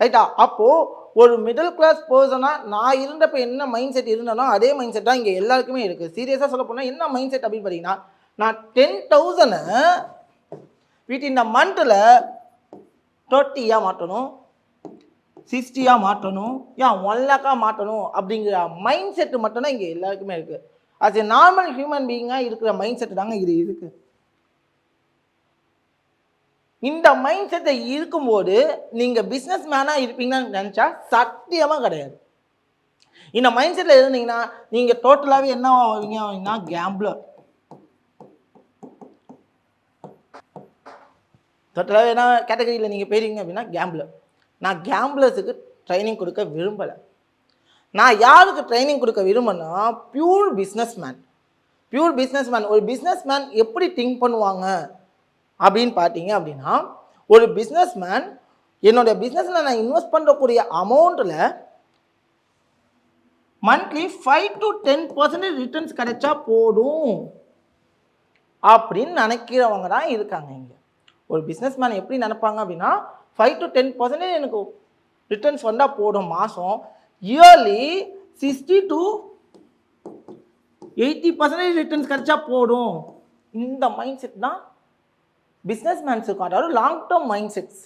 ரைட்டா? அப்போது ஒரு மிடில் கிளாஸ் பர்சனாக நான் இருந்தப்போ என்ன மைண்ட் செட் இருந்தனோ அதே மைண்ட் செட் தான் இங்கே எல்லாருக்குமே இருக்குது. சீரியஸாக சொல்ல போனால் என்ன மைண்ட் செட் அப்படின்னு பார்த்தீங்கன்னா, நான் 10,000 வித்தின் த மந்தில் 30 மாற்றணும், 60 மாற்றணும், 1 lakh மாற்றணும் அப்படிங்கிற மைண்ட் செட்டு மட்டும்தான் இங்கே எல்லாருக்குமே இருக்குது. அது எ நார்மல் ஹியூமன் பீயிங்காக இருக்கிற மைண்ட் செட்டு தாங்க இது இருக்குது. இந்த மைண்ட் செட்டை இருக்கும்போது நீங்கள் பிஸ்னஸ் மேனாக இருப்பீங்கன்னு நினச்சா சத்தியமாக கிடையாது. இந்த மைண்ட் செட்டில் இருந்தீங்கன்னா நீங்கள் டோட்டலாகவே என்ன ஆவீங்க அப்படின்னா கேம்பிளர். டோட்டலாகவே என்ன கேட்டகரியில் நீங்கள் போயிருவீங்க அப்படின்னா கேம்பிளர். நான் கேம்பிளர்ஸுக்கு ட்ரைனிங் கொடுக்க விரும்பலை. நான் யாருக்கு ட்ரைனிங் கொடுக்க விரும்பினா pure business man. Pure business man. ஒரு பிஸ்னஸ் மேன் எப்படி திங்க் பண்ணுவாங்க அப்படின்னு பார்த்தீங்க அப்படின்னா, ஒரு பிஸ்னஸ் மேன் என்னுடைய பிஸ்னஸில் நான் இன்வெஸ்ட் பண்ணக்கூடிய அமௌண்ட்டில் மந்த்லி 5 to 10% ரிட்டர்ன்ஸ் கிடைச்சா போதும் அப்படின்னு நினைக்கிறவங்க தான் இருக்காங்க இங்கே. ஒரு பிஸ்னஸ் மேன் எப்படி நினைப்பாங்க அப்படின்னா 5 to 10% எனக்கு ரிட்டர்ன்ஸ் வந்தால் போதும் மாதம். இயர்லி 60 to 80% ரிட்டர்ன்ஸ் கிடைச்சா போதும். இந்த மைண்ட் செட் தான் பிஸ்னஸ் மேன்ஸுக்கும், அதாவது லாங் டேர்ம் மைண்ட் செட்ஸ்.